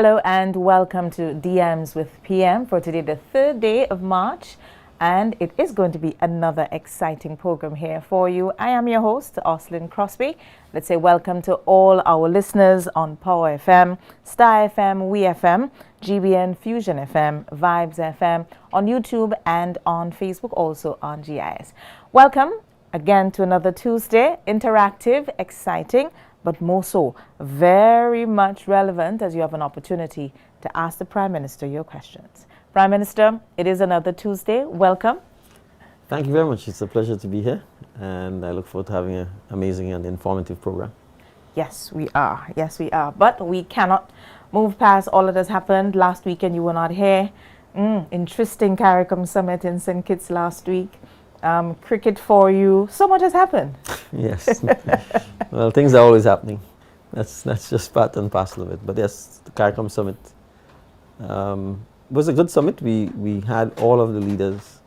Hello and welcome to DMs with PM for today, the 3rd day of March. And it is going to be another exciting program here for you. I am your host, Oslin Crosby. Let's say welcome to all our listeners on Power FM, Star FM, We FM, GBN, Fusion FM, Vibes FM, on YouTube and on Facebook, also on GIS. Welcome again to another Tuesday, interactive, exciting, but more so, very much relevant as you have an opportunity to ask the Prime Minister your questions. Prime Minister, it is another Tuesday. Welcome. Thank you very much. It's a pleasure to be here, and I look forward to having an amazing and informative program. Yes, we are. Yes, we are. But we cannot move past all that has happened. Last weekend, you were not here. Interesting CARICOM summit in St. Kitts last week. Cricket for you. So much has happened. Yes. Well, things are always happening. That's just part and parcel of it. But yes, the CARICOM summit was a good summit. We had all of the leaders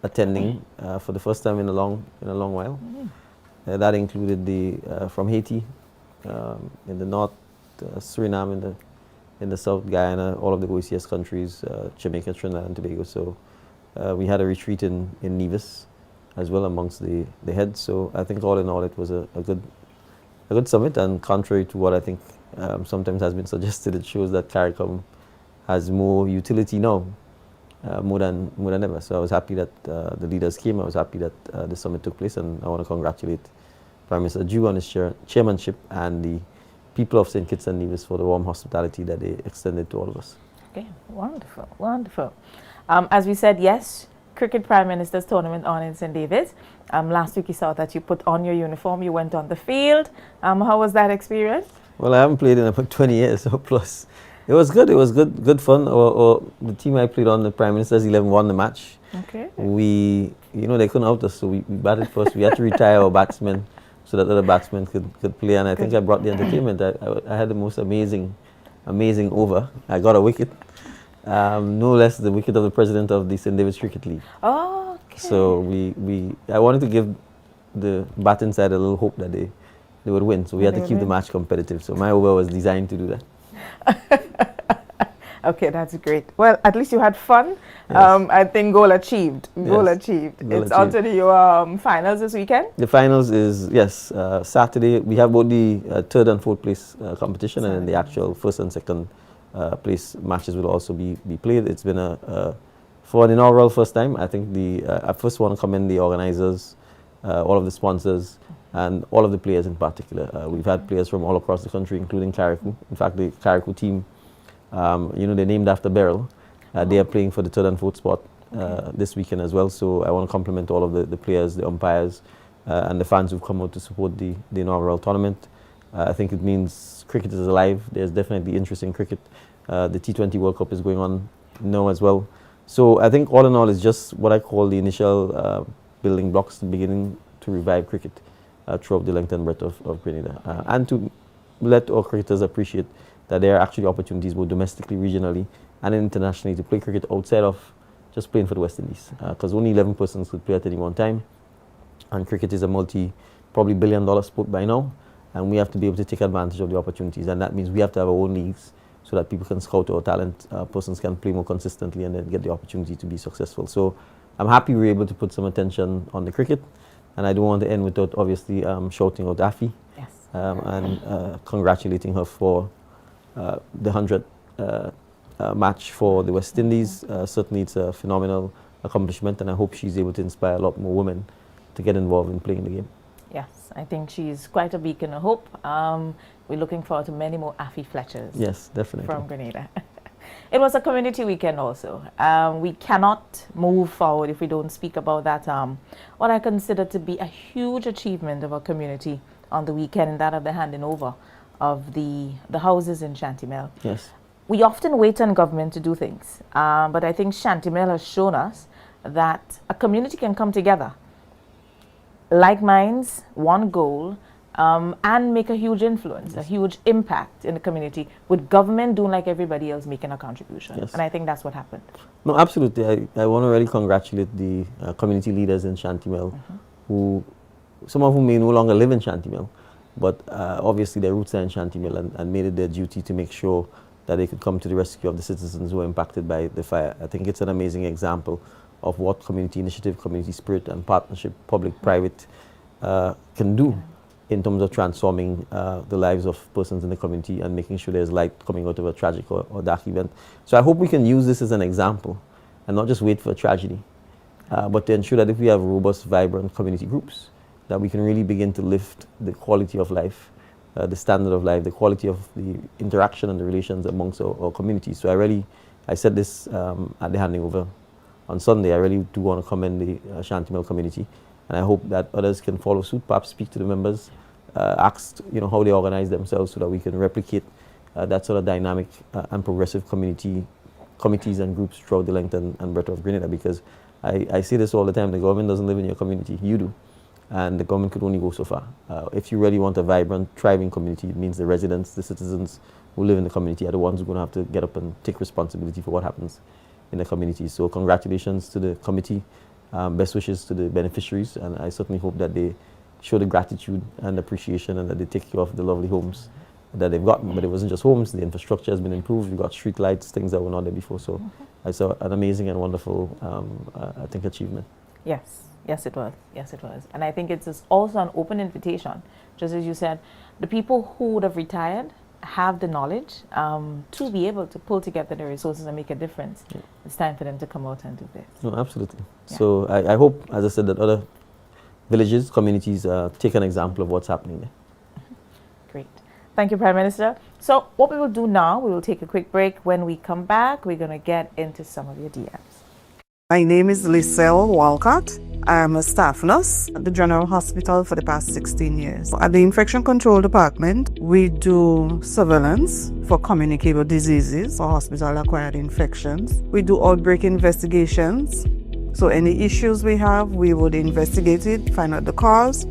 attending for the first time in a long while. That included the from Haiti, in the north, Suriname in the south, Guyana, all of the OECS countries, Jamaica, Trinidad and Tobago. So we had a retreat in Nevis as well amongst the heads. So I think all in all it was a good summit, and contrary to what I think sometimes has been suggested, it shows that CARICOM has more utility now, more than ever. So I was happy that the leaders came. I was happy that the summit took place, and I want to congratulate Prime Minister Dew on his chairmanship and the people of St. Kitts and Nevis for the warm hospitality that they extended to all of us. Okay, wonderful, wonderful. As we said, yes, Cricket Prime Minister's tournament on in St. David's. Last week you saw that you put on your uniform, you went on the field. How was that experience? Well, I haven't played in about 20 years or plus. It was good. It was good fun. The team I played on, the Prime Minister's 11, won the match. Okay. They couldn't out us, so we batted first. We had to retire our batsmen so that other batsmen could play. And I think I brought the entertainment. I had the most amazing over. I got a wicket. No less the wicket of the president of the St. David's Cricket League. Oh, okay. So I wanted to give the batting side a little hope that they would win. So we had to keep the match competitive. So my over was designed to do that. Okay, that's great. Well, at least you had fun. Yes. I think goal achieved. Goal achieved. It's on to your finals this weekend? The finals is, yes, Saturday. We have both the 3rd and 4th place competition, and then the actual 1st and 2nd place matches will also be played. It's been for an inaugural first time. I think I first want to commend the organizers, all of the sponsors, and all of the players in particular. We've had players from all across the country, including CARICO. In fact, the CARICO team, they're named after Beryl. They are playing for the 3rd and 4th spot this weekend as well. So I want to compliment all of the players, the umpires, and the fans who've come out to support the inaugural tournament. I think it means cricket is alive. There's definitely interest in cricket. The T20 World Cup is going on now as well. So I think all in all, it's just what I call the initial building blocks, beginning to revive cricket throughout the length and breadth of Grenada. And to let our cricketers appreciate that there are actually opportunities both domestically, regionally, and internationally to play cricket outside of just playing for the West Indies. Because only 11 persons could play at any one time. And cricket is a probably billion-dollar sport by now. And we have to be able to take advantage of the opportunities. And that means we have to have our own leagues so that people can scout our talent, persons can play more consistently and then get the opportunity to be successful. So I'm happy we were able to put some attention on the cricket. And I don't want to end without obviously shouting out Afi. Yes. And congratulating her for the 100th match for the West Indies. Certainly it's a phenomenal accomplishment, and I hope she's able to inspire a lot more women to get involved in playing the game. Yes, I think she's quite a beacon of hope. We're looking forward to many more Afi Fletchers. Yes, definitely. From Grenada. It was a community weekend also. We cannot move forward if we don't speak about that, what I consider to be a huge achievement of our community on the weekend, and that of the handing over of the houses in Shantimel. Yes. We often wait on government to do things, but I think Shantimel has shown us that a community can come together, like minds, one goal, and make a huge influence, a huge impact in the community, with government doing like everybody else, making a contribution. Yes. And I think that's what happened. No, absolutely. I want to really congratulate the community leaders in Shantimel, who some of whom may no longer live in Shantimel, but obviously their roots are in Shanty Mill and made it their duty to make sure that they could come to the rescue of the citizens who were impacted by the fire. I think it's an amazing example of what community initiative, community spirit, and partnership, public-private, can do in terms of transforming the lives of persons in the community and making sure there's light coming out of a tragic or dark event. So I hope we can use this as an example and not just wait for a tragedy, but to ensure that if we have robust, vibrant community groups, that we can really begin to lift the quality of life, the standard of life, the quality of the interaction and the relations amongst our communities. So I said this at the handing over on Sunday. I really do want to commend the Shanty Mill community, and I hope that others can follow suit, perhaps speak to the members, ask how they organize themselves so that we can replicate that sort of dynamic and progressive committees and groups throughout the length and breadth of Grenada, because I say this all the time, the government doesn't live in your community, you do. And the government could only go so far. If you really want a vibrant, thriving community, it means the residents, the citizens who live in the community are the ones who are going to have to get up and take responsibility for what happens in the community. So congratulations to the committee, best wishes to the beneficiaries, and I certainly hope that they show the gratitude and appreciation and that they take care of the lovely homes that they've gotten. But it wasn't just homes, the infrastructure has been improved, we've got street lights, things that were not there before. So I saw an amazing and wonderful, I think, achievement. Yes. Yes, it was. Yes, it was. And I think it's also an open invitation. Just as you said, the people who would have retired have the knowledge to be able to pull together the resources and make a difference. Yeah. It's time for them to come out and do this. No, absolutely. Yeah. So I hope, as I said, that other villages, communities take an example of what's happening there. Great. Thank you, Prime Minister. So what we will do now, we will take a quick break. When we come back, we're going to get into some of your DMs. My name is Liselle Walcott. I'm a staff nurse at the General Hospital for the past 16 years. At the Infection Control Department, we do surveillance for communicable diseases or hospital-acquired infections. We do outbreak investigations. So any issues we have, we would investigate it, find out the cause,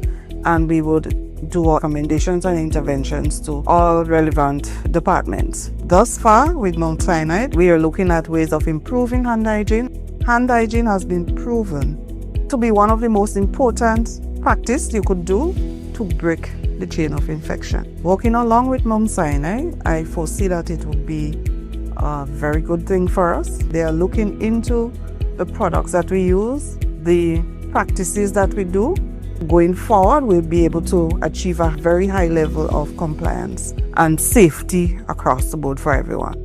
and we would do recommendations and interventions to all relevant departments. Thus far, with Mount Sinai, we are looking at ways of improving hand hygiene. Hand hygiene has been proven to be one of the most important practice you could do to break the chain of infection. Working along with Mount Sinai, I foresee that it would be a very good thing for us. They are looking into the products that we use, the practices that we do. Going forward, we'll be able to achieve a very high level of compliance and safety across the board for everyone.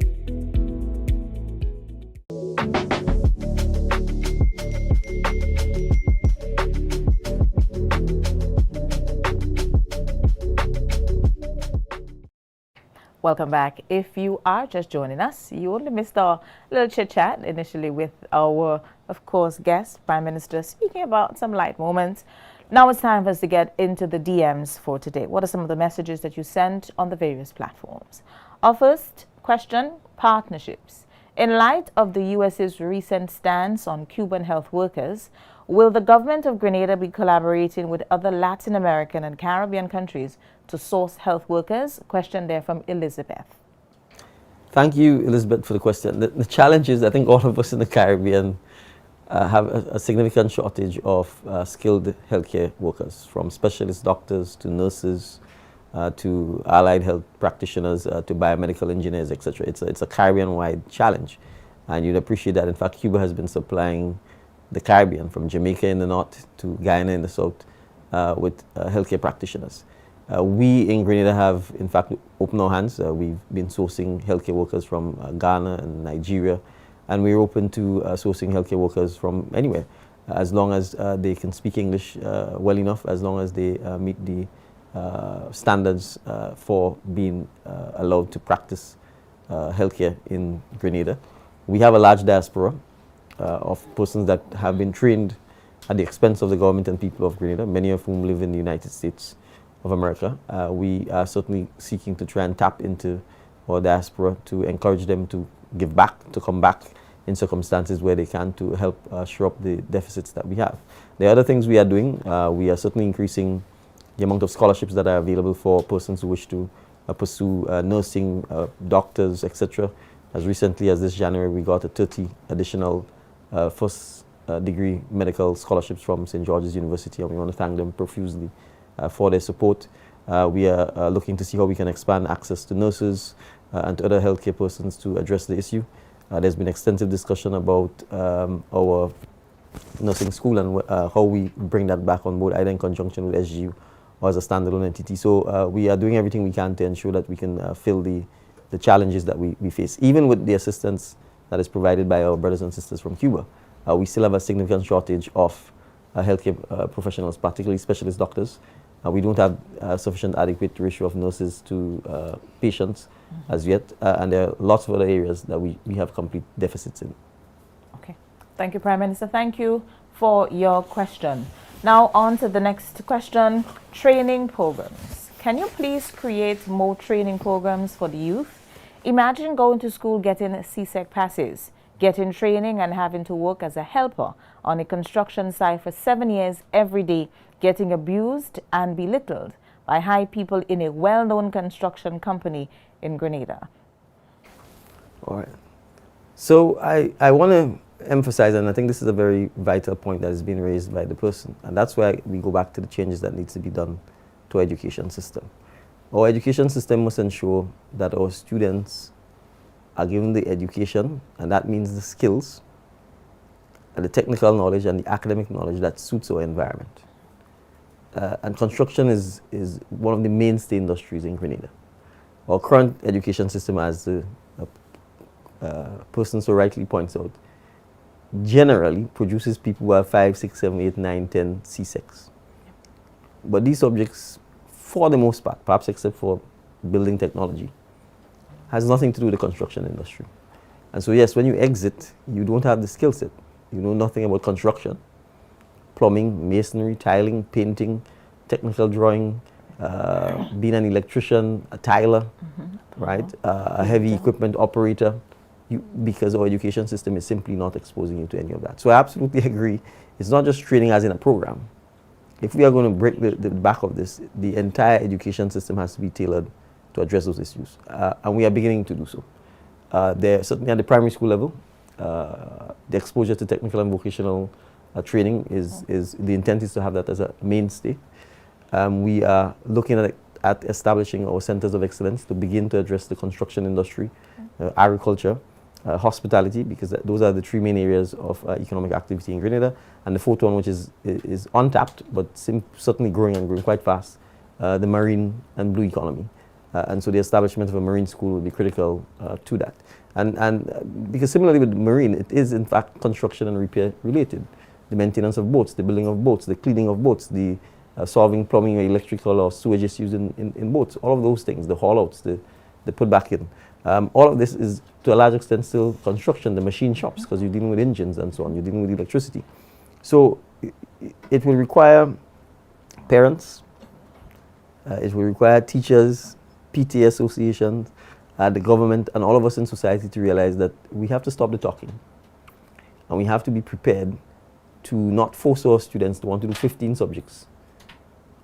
Welcome back. If you are just joining us, you only missed our little chit-chat initially with our, of course, guest, Prime Minister, speaking about some light moments. Now it's time for us to get into the DMs for today. What are some of the messages that you sent on the various platforms? Our first question, partnerships. In light of the US's recent stance on Cuban health workers, will the government of Grenada be collaborating with other Latin American and Caribbean countries to source health workers? Question there from Elizabeth. Thank you, Elizabeth, for the question. The challenge is, I think all of us in the Caribbean have a significant shortage of skilled healthcare workers, from specialist doctors to nurses to allied health practitioners to biomedical engineers, etc. It's a Caribbean-wide challenge, and you'd appreciate that. In fact, Cuba has been supplying the Caribbean, from Jamaica in the north to Guyana in the south, with healthcare practitioners. We in Grenada have, in fact, opened our hands. We've been sourcing healthcare workers from Ghana and Nigeria, and we're open to sourcing healthcare workers from anywhere, as long as they can speak English well enough, as long as they meet the standards for being allowed to practice healthcare in Grenada. We have a large diaspora of persons that have been trained at the expense of the government and people of Grenada, many of whom live in the United States of America. We are certainly seeking to try and tap into our diaspora to encourage them to give back, to come back in circumstances where they can, to help shore up the deficits that we have. The other things we are doing, we are certainly increasing the amount of scholarships that are available for persons who wish to pursue nursing, doctors, etc. As recently as this January, we got 30 additional first degree medical scholarships from St. George's University, and we want to thank them profusely for their support. We are looking to see how we can expand access to nurses and to other healthcare persons to address the issue. There's been extensive discussion about our nursing school and how we bring that back on board, either in conjunction with SGU or as a standalone entity. So we are doing everything we can to ensure that we can fill the challenges that we face. Even with the assistance that is provided by our brothers and sisters from Cuba, we still have a significant shortage of healthcare professionals, particularly specialist doctors. We don't have sufficient adequate ratio of nurses to patients as yet, and there are lots of other areas that we have complete deficits in. Okay. Thank you, Prime Minister. Thank you for your question. Now on to the next question, training programs. Can you please create more training programs for the youth? Imagine going to school getting CSEC passes, getting training and having to work as a helper on a construction site for 7 years every day, getting abused and belittled by high people in a well-known construction company in Grenada. All right. So I want to emphasize, and I think this is a very vital point that is being raised by the person, and that's why we go back to the changes that needs to be done to our education system. Our education system must ensure that our students are given the education, and that means the skills and the technical knowledge and the academic knowledge that suits our environment. And construction is one of the mainstay industries in Grenada. Our current education system, as the person so rightly points out, generally produces people who have 5, 6, 7, 8, 9, 10 CSECs. But these subjects, for the most part, perhaps except for building technology, has nothing to do with the construction industry. And so yes, when you exit, you don't have the skill set. You know nothing about construction, plumbing, masonry, tiling, painting, technical drawing, being an electrician, a tiler, right? A heavy equipment operator, because our education system is simply not exposing you to any of that. So I absolutely agree. It's not just training as in a program. If we are going to break the back of this, the entire education system has to be tailored to address those issues. And we are beginning to do so. Certainly at the primary school level, the exposure to technical and vocational training is the intent is to have that as a mainstay. We are looking at establishing our centers of excellence to begin to address the construction industry, agriculture, hospitality, because those are the three main areas of economic activity in Grenada. And the fourth one, which is untapped, but certainly growing and growing quite fast, the marine and blue economy. And so the establishment of a marine school will be critical to that. And because similarly with marine, it is in fact construction and repair related. The maintenance of boats, the building of boats, the cleaning of boats, the solving plumbing or electrical or sewage issues in boats, all of those things, the haul outs, the put back in. All of this is to a large extent still construction, the machine shops, because you're dealing with engines and so on, you're dealing with electricity. So it will require parents, it will require teachers, PTA associations, the government, and all of us in society to realize that we have to stop the talking. And we have to be prepared to not force our students to want to do 15 subjects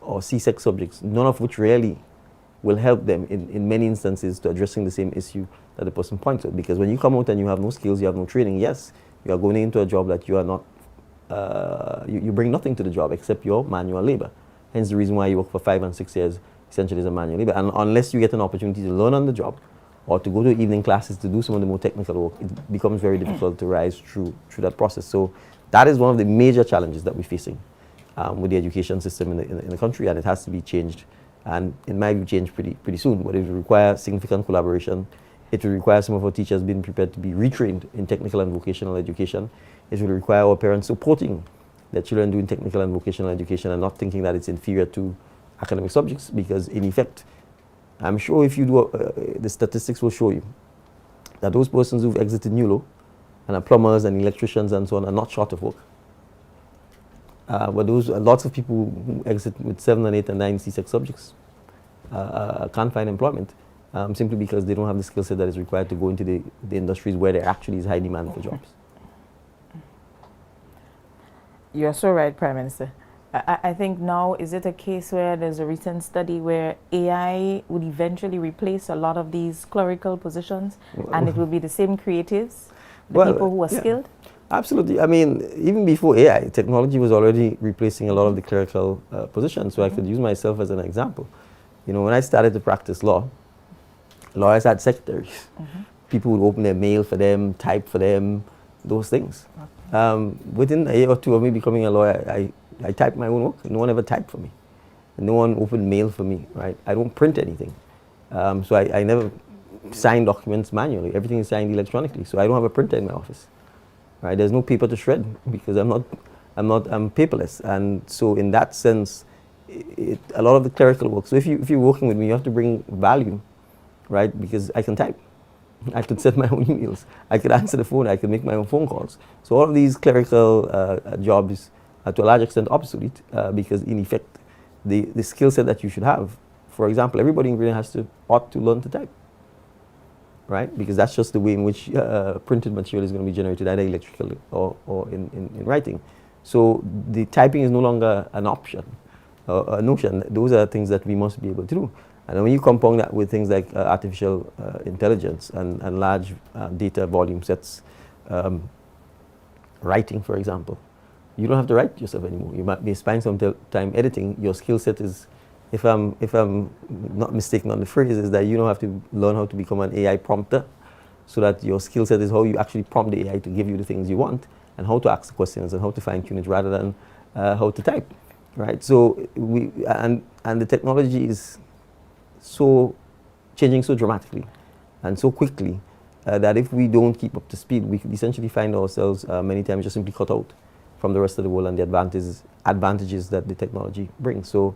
or CSEC subjects, none of which really will help them in many instances to addressing the same issue that the person points out. Because when you come out and you have no skills, you have no training, yes, you are going into a job that you are not, you bring nothing to the job except your manual labor. Hence the reason why you work for 5 and 6 years essentially as a manual labor. And unless you get an opportunity to learn on the job or to go to evening classes to do some of the more technical work, it becomes very difficult to rise through that process. So that is one of the major challenges that we're facing with the education system in the country, and it has to be changed. And it might be changed pretty soon, but it will require significant collaboration. It will require some of our teachers being prepared to be retrained in technical and vocational education. It will require our parents supporting their children doing technical and vocational education and not thinking that it's inferior to academic subjects, because in effect, I'm sure if you do, the statistics will show you that those persons who've exited NULO and are plumbers and electricians and so on are not short of work. But lots of people who exit with 7 and 8 and 9 CSEC subjects can't find employment simply because they don't have the skill set that is required to go into the industries where there actually is high demand for jobs. You're so right, Prime Minister. I think now, is it a case where there's a recent study where AI would eventually replace a lot of these clerical positions, and it will be the same creatives, the people who are skilled? Absolutely. I mean, even before AI, technology was already replacing a lot of the clerical positions. So I could use myself as an example. You know, when I started to practice law, lawyers had secretaries. People would open their mail for them, type for them, those things. Within a year or two of me becoming a lawyer, I typed my own work. No one ever typed for me. No one opened mail for me, right? I don't print anything. So I never sign documents manually. Everything is signed electronically. So I don't have a printer in my office, right? There's no paper to shred because I'm paperless. And so in that sense, a lot of the clerical work. So if you're working with me, you have to bring value, right? Because I can type. I could send my own emails. I could answer the phone. I could make my own phone calls. So all of these clerical jobs are to a large extent obsolete because in effect, the skill set that you should have, for example, everybody in Grenada ought to learn to type, right? Because that's just the way in which printed material is going to be generated, either electrically or in writing. So the typing is no longer an option, a notion. Those are things that we must be able to do. And when you compound that with things like artificial intelligence and large data volume sets, writing, for example, you don't have to write yourself anymore. You might be spending some time editing. Your skill set is, if I'm not mistaken on the phrase, is that you don't have to learn how to become an AI prompter, so that your skill set is how you actually prompt the AI to give you the things you want, and how to ask the questions and how to fine tune it rather than how to type, right? So and the technology is changing so dramatically and so quickly that if we don't keep up to speed, we could essentially find ourselves many times just simply cut out from the rest of the world and the advantages that the technology brings. So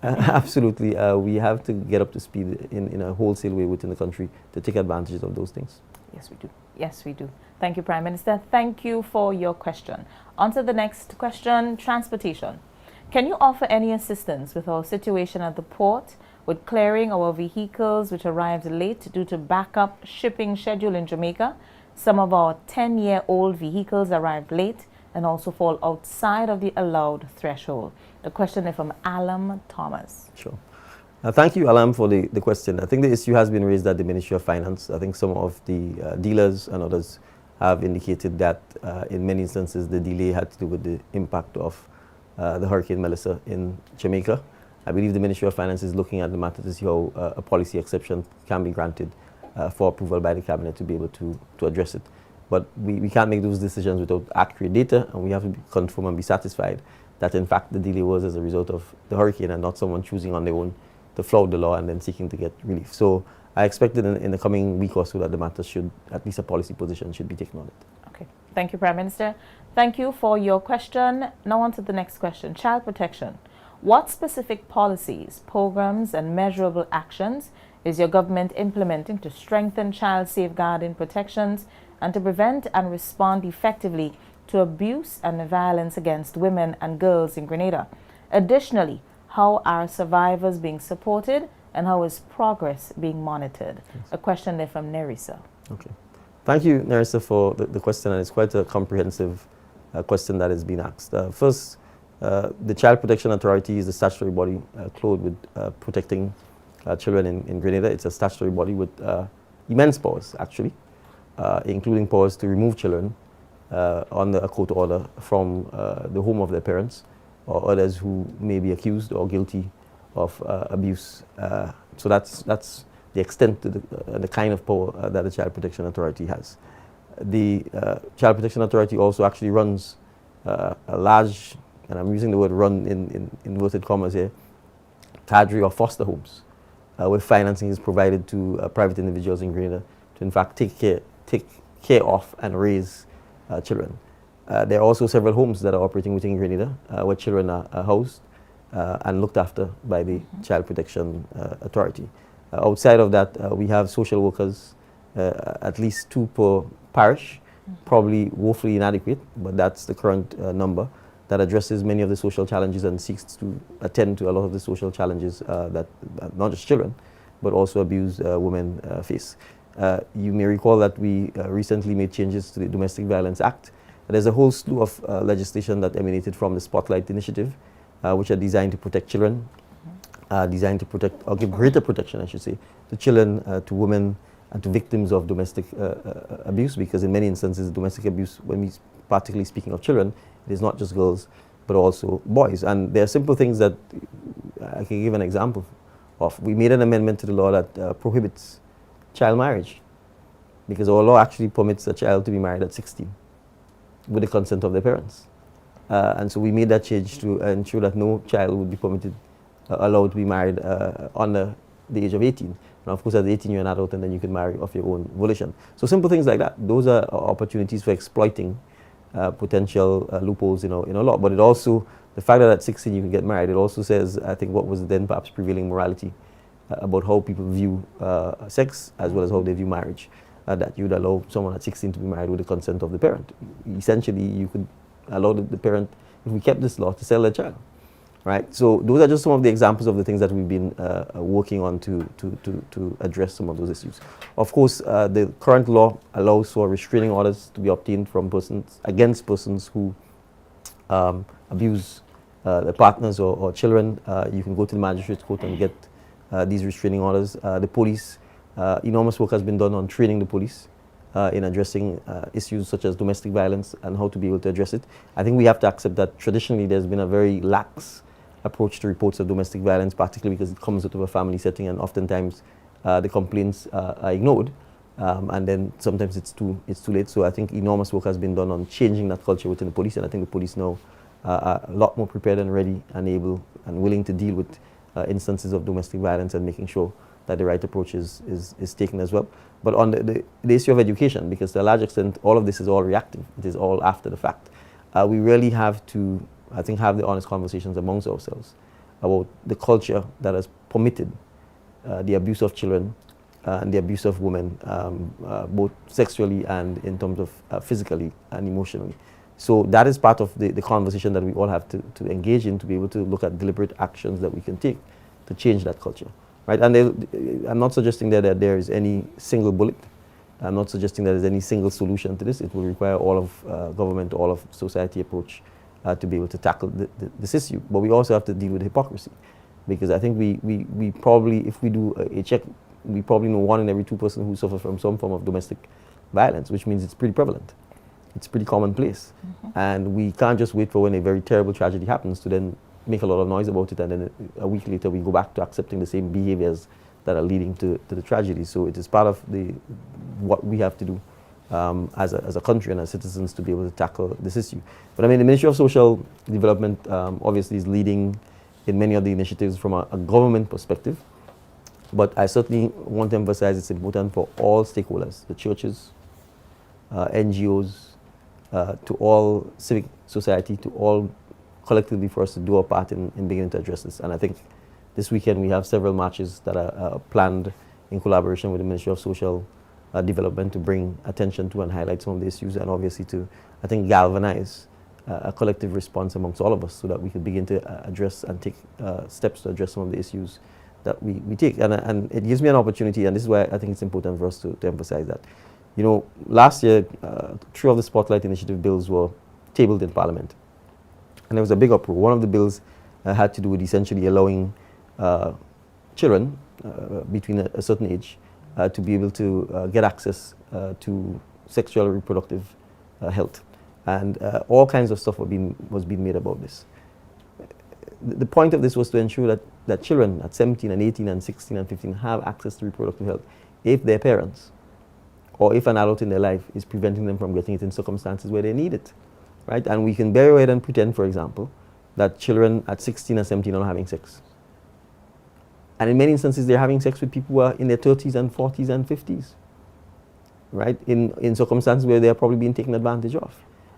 absolutely, we have to get up to speed in a wholesale way within the country to take advantage of those things. Yes, we do. Yes, we do. Thank you, Prime Minister. Thank you for your question. On to the next question, transportation. Can you offer any assistance with our situation at the port with clearing our vehicles which arrived late due to backup shipping schedule in Jamaica? Some of our 10-year-old vehicles arrived late and also fall outside of the allowed threshold. The question is from Alam Thomas. Sure. Thank you, Alam, for the question. I think the issue has been raised at the Ministry of Finance. I think some of the dealers and others have indicated that in many instances the delay had to do with the impact of the Hurricane Melissa in Jamaica. I believe the Ministry of Finance is looking at the matter to see how a policy exception can be granted for approval by the Cabinet to be able to address it. But we can't make those decisions without accurate data, and we have to confirm and be satisfied that in fact the delay was as a result of the hurricane and not someone choosing on their own to flout the law and then seeking to get relief. So I expect that in the coming week or so that the matter should, at least a policy position, should be taken on it. Okay. Thank you, Prime Minister. Thank you for your question. Now on to the next question, child protection. What specific policies, programs and measurable actions is your government implementing to strengthen child safeguarding protections and to prevent and respond effectively to abuse and violence against women and girls in Grenada? Additionally, how are survivors being supported and how is progress being monitored? Yes. A question there from Nerissa. Okay. Thank you, Nerissa, for the question, and it's quite a comprehensive question that has been asked. First, the Child Protection Authority is a statutory body clothed with protecting children in Grenada. It's a statutory body with immense powers, actually, including powers to remove children under a court order from the home of their parents or others who may be accused or guilty of abuse. So that's the extent to the kind of power that the Child Protection Authority has. The Child Protection Authority also actually runs a large, and I'm using the word run in inverted commas here, cadre of foster homes, where financing is provided to private individuals in Grenada to in fact take care of and raise children. There are also several homes that are operating within Grenada where children are housed and looked after by the Child Protection Authority. Outside of that, we have social workers, at least 2 per parish, probably woefully inadequate, but that's the current number, that addresses many of the social challenges and seeks to attend to a lot of the social challenges that not just children, but also abused women face. You may recall that we recently made changes to the Domestic Violence Act. There's a whole slew of legislation that emanated from the Spotlight Initiative, which are designed to protect children, designed to protect, or give greater protection, I should say, to children, to women, and to victims of domestic abuse, because in many instances, domestic abuse, when we particularly speaking of children, it is not just girls, but also boys. And there are simple things that, I can give an example We made an amendment to the law that prohibits child marriage, because our law actually permits a child to be married at 16 with the consent of their parents. And so we made that change to ensure that no child would be permitted, allowed to be married under the age of 18. Now, of course, at 18 you're an adult, and then you can marry of your own volition. So simple things like that. Those are opportunities for exploiting potential loopholes in our law. But it also, the fact that at 16 you can get married, it also says, I think, what was then perhaps prevailing morality about how people view sex as well as how they view marriage. That you would allow someone at 16 to be married with the consent of the parent. Essentially, you could allow the parent, if we kept this law, to sell their child. Right? So those are just some of the examples of the things that we've been working on to address some of those issues. Of course, the current law allows for restraining orders to be obtained from persons, against persons who abuse their partners or children. You can go to the magistrate's court and get these restraining orders. The police, enormous work has been done on training the police in addressing issues such as domestic violence and how to be able to address it. I think we have to accept that traditionally there's been a very lax approach to reports of domestic violence, particularly because it comes out of a family setting, and oftentimes the complaints are ignored, and then sometimes it's too late. So I think enormous work has been done on changing that culture within the police, and I think the police now are a lot more prepared and ready and able and willing to deal with instances of domestic violence and making sure that the right approach is taken as well. But on the issue of education, because to a large extent all of this is all reactive, it is all after the fact, we really have to, I think, have the honest conversations amongst ourselves about the culture that has permitted the abuse of children and the abuse of women, both sexually and in terms of physically and emotionally. So that is part of the conversation that we all have to engage in, to be able to look at deliberate actions that we can take to change that culture. Right? And I'm not suggesting that there is any single bullet. I'm not suggesting that there's any single solution to this. It will require all of government, all of society approach to be able to tackle this issue. But we also have to deal with hypocrisy, because I think we probably, if we do a check, we probably know 1 in every 2 persons who suffer from some form of domestic violence, which means it's pretty prevalent. It's pretty commonplace. Mm-hmm. And we can't just wait for when a very terrible tragedy happens to then make a lot of noise about it, and then a week later we go back to accepting the same behaviors that are leading to the tragedy. So it is part of what we have to do as a country and as citizens to be able to tackle this issue. But I mean, the Ministry of Social Development obviously is leading in many of the initiatives from a government perspective. But I certainly want to emphasize it's important for all stakeholders, the churches, NGOs, to all civic society, to all collectively, for us to do our part in beginning to address this. And I think this weekend we have several marches that are planned in collaboration with the Ministry of Social Development to bring attention to and highlight some of the issues, and obviously to, I think, galvanize a collective response amongst all of us so that we can begin to address and take steps to address some of the issues that we take. And it gives me an opportunity, and this is why I think it's important for us to emphasize that. You know, last year, 3 of the Spotlight Initiative bills were tabled in Parliament. And there was a big uproar. One of the bills had to do with essentially allowing children between a certain age to be able to get access to sexual and reproductive health. And all kinds of stuff was being made about this. The point of this was to ensure that children at 17 and 18 and 16 and 15 have access to reproductive health if their parents or if an adult in their life is preventing them from getting it in circumstances where they need it. Right? And we can very well then pretend, for example, that children at 16 and 17 are not having sex. And in many instances, they're having sex with people who are in their 30s and 40s and 50s. Right? In circumstances where they are probably being taken advantage of.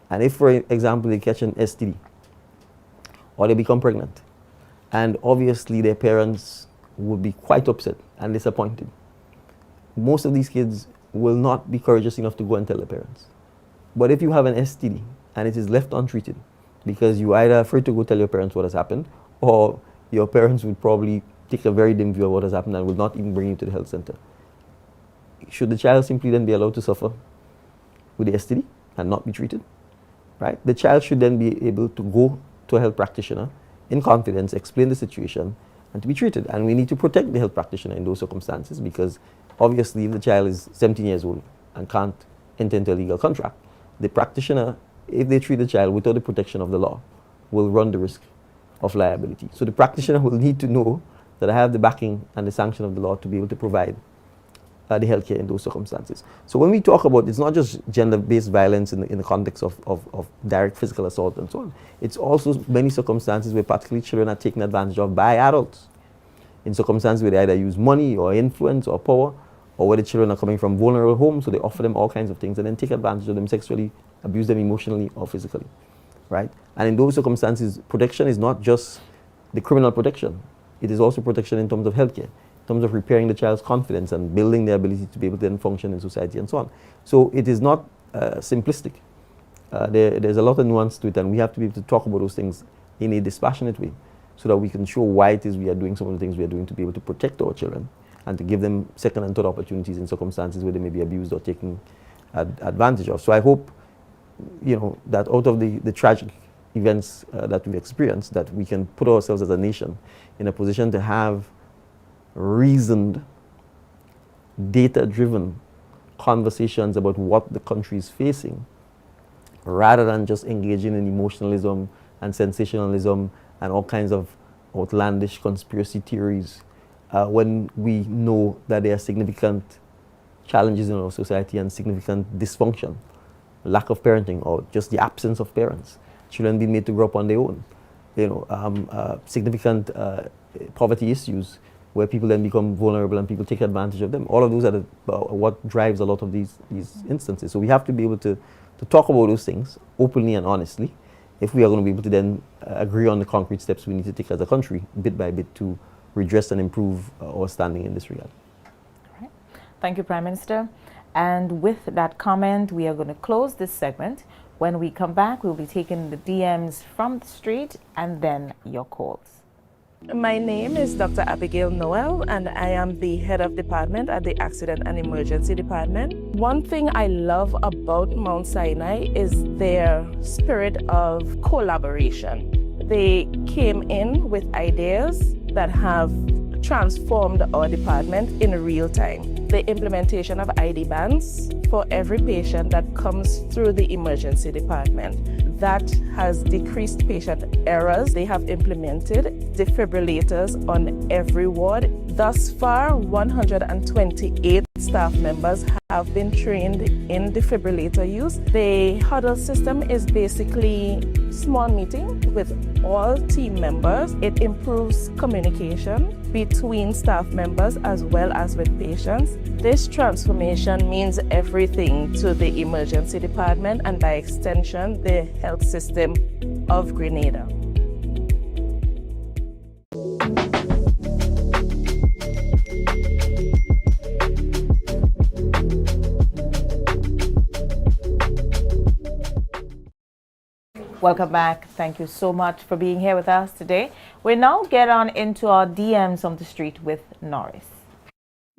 And if, for example, they catch an STD, or they become pregnant, and obviously their parents would be quite upset and disappointed, most of these kids will not be courageous enough to go and tell their parents. But if you have an STD, and it is left untreated because you either afraid to go tell your parents what has happened, or your parents would probably take a very dim view of what has happened and will not even bring you to the health center. Should the child simply then be allowed to suffer with the STD and not be treated? Right? The child should then be able to go to a health practitioner in confidence, explain the situation, and to be treated. And we need to protect the health practitioner in those circumstances, because obviously if the child is 17 years old and can't enter into a legal contract, the practitioner, if they treat the child without the protection of the law, will run the risk of liability. So the practitioner will need to know that I have the backing and the sanction of the law to be able to provide the healthcare in those circumstances. So when we talk about, it's not just gender-based violence in the context of direct physical assault and so on. It's also many circumstances where particularly children are taken advantage of by adults. In circumstances where they either use money or influence or power, or where the children are coming from vulnerable homes, so they offer them all kinds of things and then take advantage of them sexually, abuse them emotionally or physically, right? And in those circumstances, protection is not just the criminal protection. It is also protection in terms of healthcare, in terms of repairing the child's confidence and building their ability to be able to then function in society and so on. So it is not simplistic. There's a lot of nuance to it, and we have to be able to talk about those things in a dispassionate way so that we can show why it is we are doing some of the things we are doing to be able to protect our children and to give them second and third opportunities in circumstances where they may be abused or taken advantage of. So I hope, you know, that out of the tragic events that we've experienced, that we can put ourselves as a nation in a position to have reasoned, data-driven conversations about what the country is facing, rather than just engaging in emotionalism and sensationalism and all kinds of outlandish conspiracy theories, when we know that there are significant challenges in our society and significant dysfunction, lack of parenting or just the absence of parents, children being made to grow up on their own, you know, significant poverty issues where people then become vulnerable and people take advantage of them. All of those are what drives a lot of these instances. So we have to be able to talk about those things openly and honestly if we are going to be able to then agree on the concrete steps we need to take as a country, bit by bit, to redress and improve our standing in this regard. All right. Thank you, Prime Minister. And with that comment, we are going to close this segment. When we come back, we'll be taking the DMs from the street and then your calls. My name is Dr. Abigail Noel, and I am the head of department at the Accident and Emergency Department. One thing I love about Mount Sinai is their spirit of collaboration. They came in with ideas that have transformed our department in real time. The implementation of ID bands for every patient that comes through the emergency department. That has decreased patient errors. They have implemented defibrillators on every ward. Thus far, 128 staff members have been trained in defibrillator use. The huddle system is basically small meeting with all team members. It improves communication between staff members as well as with patients. This transformation means everything to the emergency department and by extension, the health system of Grenada. Welcome back. Thank you so much for being here with us today. We now get on into our DMs on the street with Norris.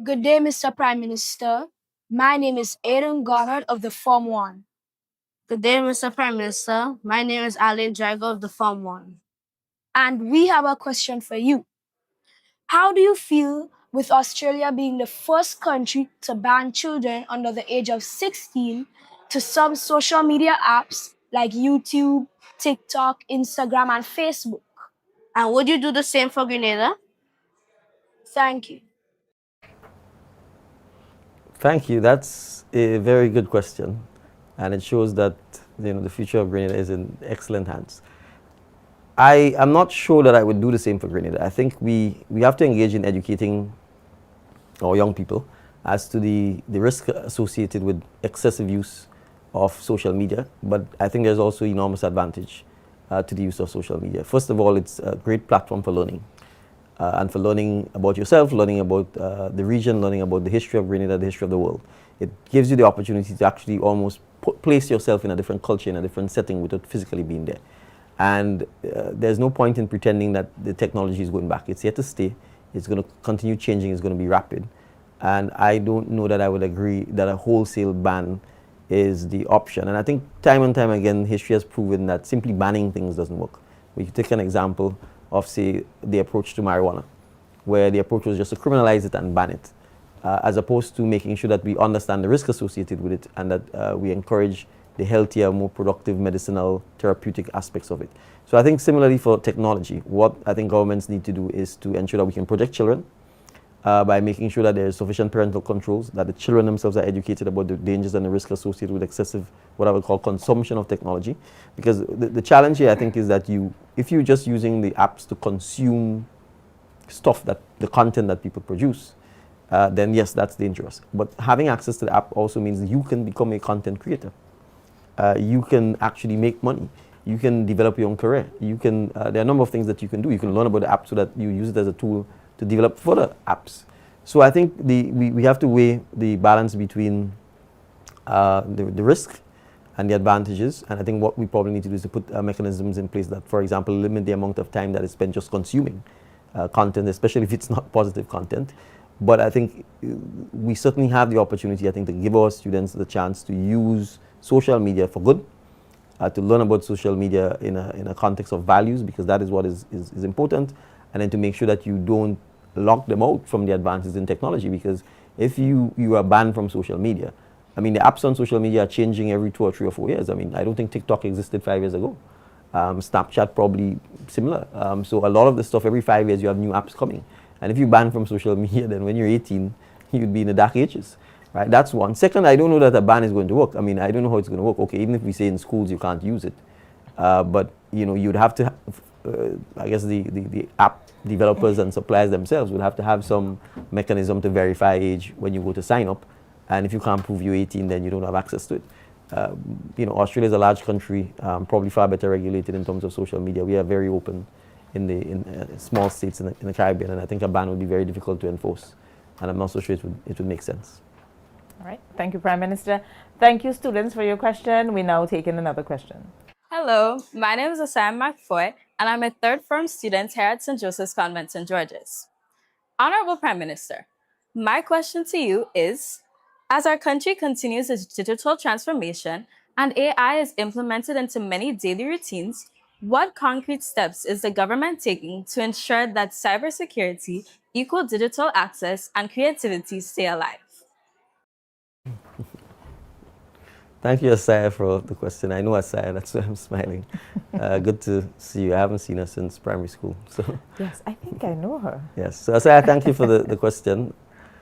Good day, Mr. Prime Minister. My name is Aiden Goddard of the Form 1. Good day, Mr. Prime Minister. My name is Alan Drago of the Form 1. And we have a question for you. How do you feel with Australia being the first country to ban children under the age of 16 to some social media apps like YouTube, TikTok, Instagram, and Facebook? And would you do the same for Grenada? Thank you. Thank you. That's a very good question, and it shows that, you know, the future of Grenada is in excellent hands. I am not sure that I would do the same for Grenada. I think we have to engage in educating our young people as to the risk associated with excessive use of social media, but I think there's also enormous advantage to the use of social media. First of all, it's a great platform for learning. And for learning about yourself, learning about the region, learning about the history of Grenada, the history of the world. It gives you the opportunity to actually almost place yourself in a different culture, in a different setting without physically being there. And there's no point in pretending that the technology is going back. It's here to stay. It's going to continue changing. It's going to be rapid. And I don't know that I would agree that a wholesale ban is the option. And I think time and time again, history has proven that simply banning things doesn't work. We can take an example of, say, the approach to marijuana, where the approach was just to criminalize it and ban it, as opposed to making sure that we understand the risk associated with it and that we encourage the healthier, more productive medicinal therapeutic aspects of it. So I think similarly for technology, what I think governments need to do is to ensure that we can protect children by making sure that there is sufficient parental controls, that the children themselves are educated about the dangers and the risk associated with excessive, what I would call consumption of technology. Because the challenge here, I think, is that if you're just using the apps to consume stuff, the content that people produce, then yes, that's dangerous. But having access to the app also means that you can become a content creator. You can actually make money. You can develop your own career. You can, there are a number of things that you can do. You can learn about the app so that you use it as a tool to develop further apps. So I think we have to weigh the balance between the risk and the advantages. And I think what we probably need to do is to put mechanisms in place that, for example, limit the amount of time that is spent just consuming content, especially if it's not positive content. But I think we certainly have the opportunity, I think, to give our students the chance to use social media for good, to learn about social media in a context of values, because that is what is important, and then to make sure that you don't lock them out from the advances in technology. Because if you are banned from social media, I mean, the apps on social media are changing every 2 or 3 or 4 years. I mean, I don't think TikTok existed 5 years ago. Snapchat probably similar. So a lot of the stuff, every 5 years you have new apps coming. And if you ban from social media, then when you're 18, you'd be in the dark ages, right? That's one. Second, I don't know that a ban is going to work. I mean, I don't know how it's going to work. Okay, even if we say in schools you can't use it, but you know, you'd have to, I guess the app developers and suppliers themselves would have to have some mechanism to verify age when you go to sign up. And if you can't prove you're 18, then you don't have access to it. You know, Australia is a large country, probably far better regulated in terms of social media. We are very open in small states in the Caribbean, and I think a ban would be very difficult to enforce. And I'm not so sure it would make sense. All right. Thank you, Prime Minister. Thank you, students, for your question. We now take in another question. Hello, my name is Asam McFoy, and I'm a third-form student here at St. Joseph's Convent, St. George's. Honorable Prime Minister, my question to you is, as our country continues its digital transformation and AI is implemented into many daily routines, what concrete steps is the government taking to ensure that cybersecurity, equal digital access, and creativity stay alive? Thank you, Asaya, for the question. I know Asaya, that's why I'm smiling. Good to see you. I haven't seen her since primary school. So Yes, I think I know her. yes, so Asaya, thank you for the question.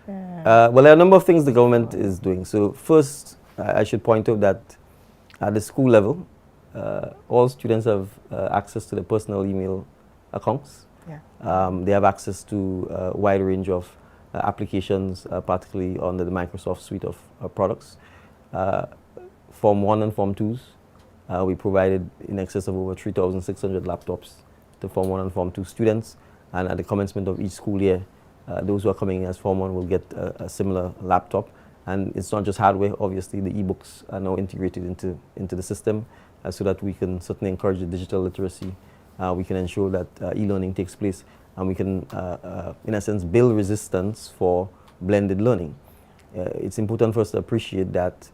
Well, there are a number of things the government is doing. So first, I should point out that at the school level, all students have access to their personal email accounts. Yeah. They have access to a wide range of applications, particularly under the Microsoft suite of products. Form 1 and Form 2s, we provided in excess of over 3,600 laptops to Form 1 and Form 2 students. And at the commencement of each school year, those who are coming in as Form 1 will get a similar laptop. And it's not just hardware, obviously, the e-books are now integrated into the system so that we can certainly encourage the digital literacy. We can ensure that e-learning takes place, and we can, in a sense, build resistance for blended learning. It's important for us to appreciate that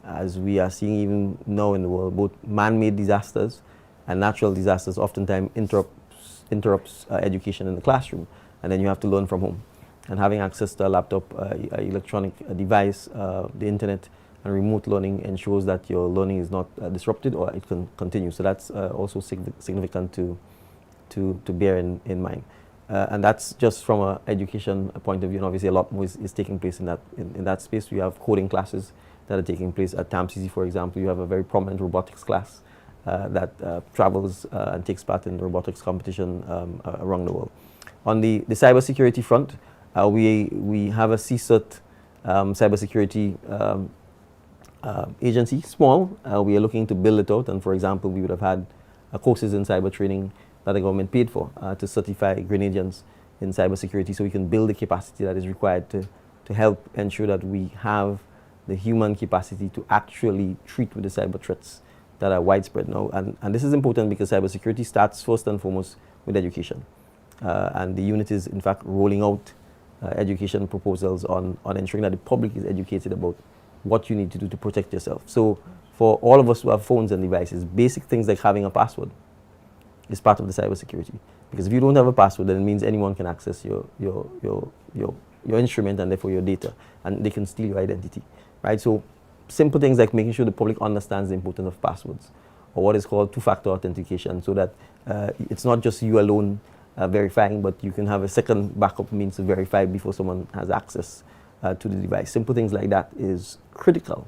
as we are seeing even now in the world, both man-made disasters and natural disasters oftentimes interrupts education in the classroom, and then you have to learn from home. And having access to a laptop, electronic device, the internet, and remote learning ensures that your learning is not disrupted, or it can continue. So that's also significant to bear in mind. And that's just from an education point of view, and obviously a lot more is taking place in that space. We have coding classes that are taking place at TAMCC, for example. You have a very prominent robotics class that travels and takes part in robotics competition around the world. On the cybersecurity front, we have a CSIRT cybersecurity agency, small. We are looking to build it out, and for example, we would have had courses in cyber training that the government paid for to certify Grenadians in cybersecurity, so we can build the capacity that is required to help ensure that we have the human capacity to actually treat with the cyber threats that are widespread now. And this is important because cybersecurity starts first and foremost with education. And the unit is, in fact, rolling out education proposals on ensuring that the public is educated about what you need to do to protect yourself. So for all of us who have phones and devices, basic things like having a password is part of the cybersecurity. Because if you don't have a password, then it means anyone can access your instrument and therefore your data, and they can steal your identity, right? So simple things like making sure the public understands the importance of passwords, or what is called two-factor authentication, so that it's not just you alone verifying, but you can have a second backup means to verify before someone has access to the device. Simple things like that is critical,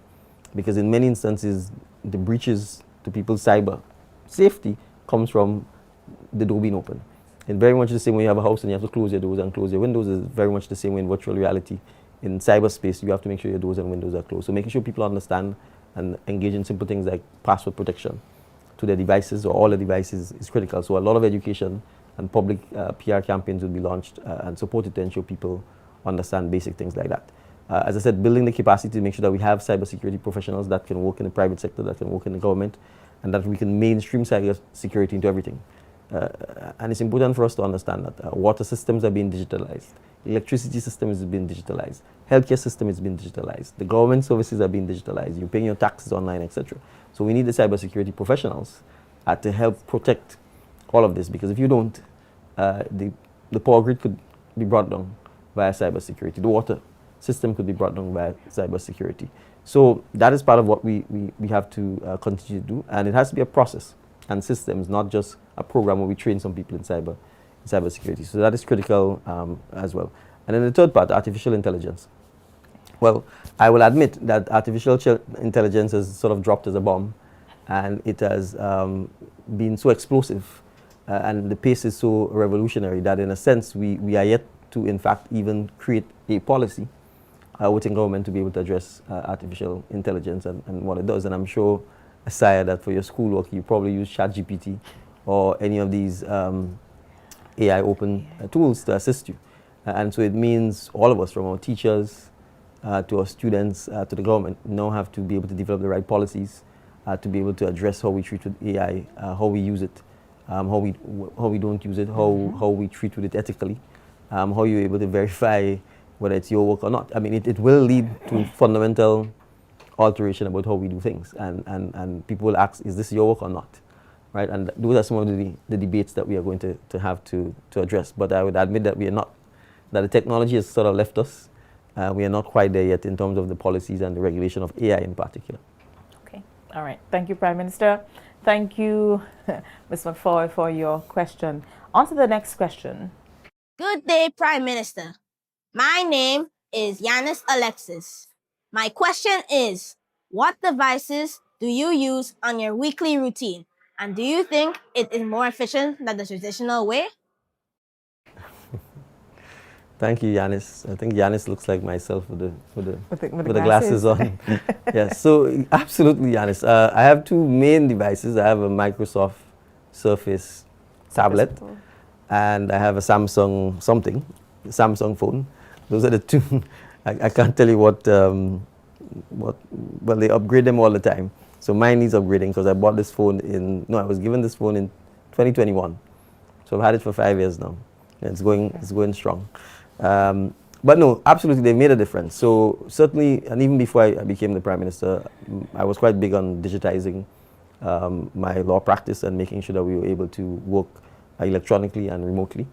because in many instances, the breaches to people's cyber safety comes from the door being open. And very much the same way you have a house and you have to close your doors and close your windows is very much the same way in virtual reality. In cyberspace, you have to make sure your doors and windows are closed. So making sure people understand and engage in simple things like password protection to their devices or all the devices is critical. So a lot of education and public PR campaigns will be launched and supported to ensure people understand basic things like that. As I said, building the capacity to make sure that we have cybersecurity professionals that can work in the private sector, that can work in the government, and that we can mainstream cybersecurity into everything. And it's important for us to understand that water systems are being digitalized, electricity system is being digitalized, healthcare system is being digitalized, the government services are being digitalized, you're paying your taxes online, etc. So we need the cybersecurity professionals to help protect all of this, because if you don't, the power grid could be brought down via cybersecurity, the water system could be brought down via cybersecurity. So that is part of what we have to continue to do, and it has to be a process and systems, not just a program where we train some people in cybersecurity. So that is critical as well. And then the third part, artificial intelligence. Well, I will admit that artificial intelligence has sort of dropped as a bomb, and it has been so explosive, and the pace is so revolutionary that in a sense we are yet to in fact even create a policy within government to be able to address artificial intelligence and what it does. And I'm sure, Asaya, that for your schoolwork you probably use ChatGPT or any of these AI open tools to assist you. And so it means all of us, from our teachers to our students to the government, now have to be able to develop the right policies to be able to address how we treat with AI, how we use it, how we don't use it, how we treat with it ethically, how you're able to verify whether it's your work or not. I mean, it will lead to fundamental alteration about how we do things, and people will ask, is this your work or not? Right? And those are some of the debates that we are going to have to address. But I would admit that we are not, that the technology has sort of left us. We are not quite there yet in terms of the policies and the regulation of AI in particular. Okay. All right. Thank you, Prime Minister. Thank you, Ms. McFoy, for your question. On to the next question. Good day, Prime Minister. My name is Yanis Alexis. My question is, what devices do you use on your weekly routine? And do you think it is more efficient than the traditional way? Thank you, Yanis. I think Yanis looks like myself with the glasses on. Yes, so absolutely, Yanis. I have two main devices. I have a Microsoft Surface tablet, and I have a Samsung Samsung phone. Those are the two. I can't tell you what. Well, they upgrade them all the time. So mine needs upgrading because I bought this phone I was given this phone in 2021. So I've had it for 5 years now. And it's going strong. But no, absolutely, they made a difference. So certainly, and even before I became the Prime Minister, I was quite big on digitizing my law practice and making sure that we were able to work electronically and remotely.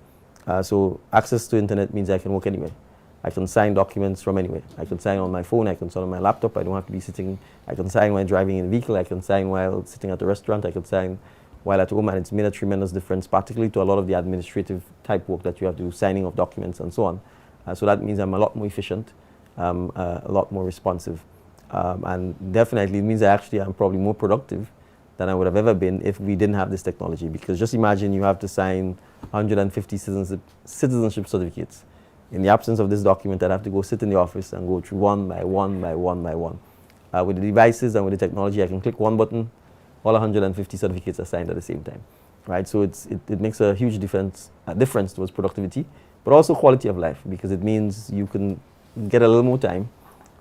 So access to internet means I can work anywhere. I can sign documents from anywhere. I can sign on my phone, I can sign on my laptop, I don't have to be sitting, I can sign while driving in a vehicle, I can sign while sitting at a restaurant, I can sign while at home, and it's made a tremendous difference, particularly to a lot of the administrative type work that you have to do, signing of documents and so on. So that means I'm a lot more efficient, a lot more responsive, and definitely it means I actually am probably more productive than I would have ever been if we didn't have this technology. Because just imagine you have to sign 150 citizenship certificates. In the absence of this document, I'd have to go sit in the office and go through one by one. With the devices and with the technology, I can click one button, all 150 certificates are signed at the same time, right? So it makes a huge difference towards productivity, but also quality of life, because it means you can get a little more time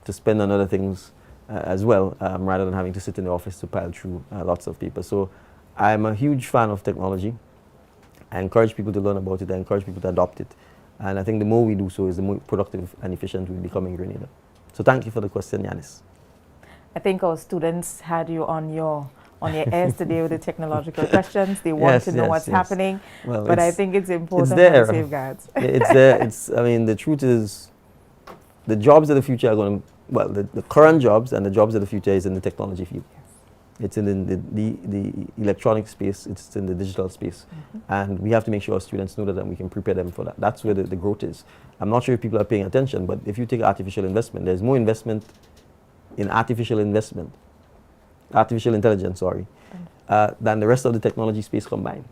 to spend on other things as well, rather than having to sit in the office to pile through lots of papers. So I'm a huge fan of technology. I encourage people to learn about it. I encourage people to adopt it. And I think the more we do so is the more productive and efficient we become in Grenada. So thank you for the question, Yanis. I think our students had you on your ears today with the technological questions. They want to know what's happening, well, but I think it's important to safeguards. It's there. I mean, the truth is, the jobs of the future are going to well, the current jobs and the jobs of the future is in the technology field. It's in the electronic space, it's in the digital space. And we have to make sure our students know that and we can prepare them for that. That's where the growth is. I'm not sure if people are paying attention, but if you take artificial investment, there's more investment in artificial intelligence, sorry, than the rest of the technology space combined.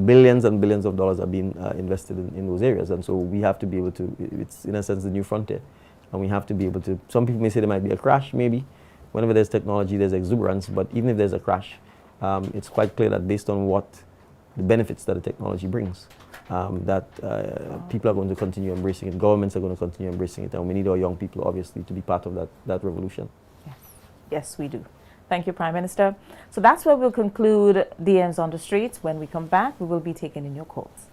Billions and billions of dollars are being invested in those areas. And so we have to be able to, it's in a sense the new frontier. And we have to be able to, some people may say there might be a crash, maybe. Whenever there's technology, there's exuberance, but even if there's a crash, it's quite clear that based on what the benefits that the technology brings, people are going to continue embracing it, governments are going to continue embracing it, and we need our young people, obviously, to be part of that revolution. Yes, yes, we do. Thank you, Prime Minister. So that's where we'll conclude DMs on the Streets. When we come back, we will be taking in your calls.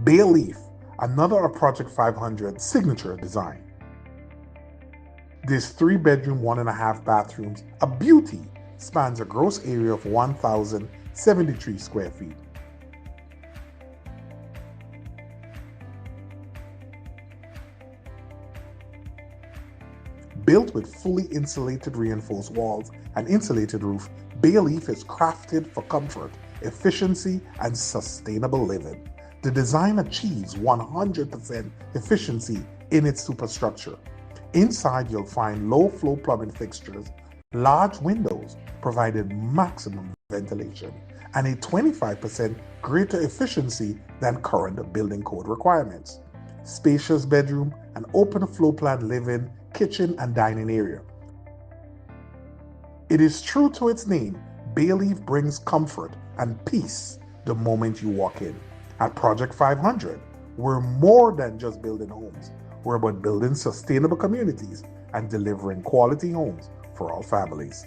Bay Leaf, another of Project 500 signature design. This 3-bedroom, 1.5 bathrooms, a beauty, spans a gross area of 1,073 square feet. Built with fully insulated reinforced walls and insulated roof, Bay Leaf is crafted for comfort, efficiency, and sustainable living. The design achieves 100% efficiency in its superstructure. Inside, you'll find low-flow plumbing fixtures, large windows providing maximum ventilation, and a 25% greater efficiency than current building code requirements. Spacious bedroom, an open floor plan living, kitchen, and dining area. It is true to its name, Bay Leaf brings comfort and peace the moment you walk in. At Project 500, we're more than just building homes. We're about building sustainable communities and delivering quality homes for all families.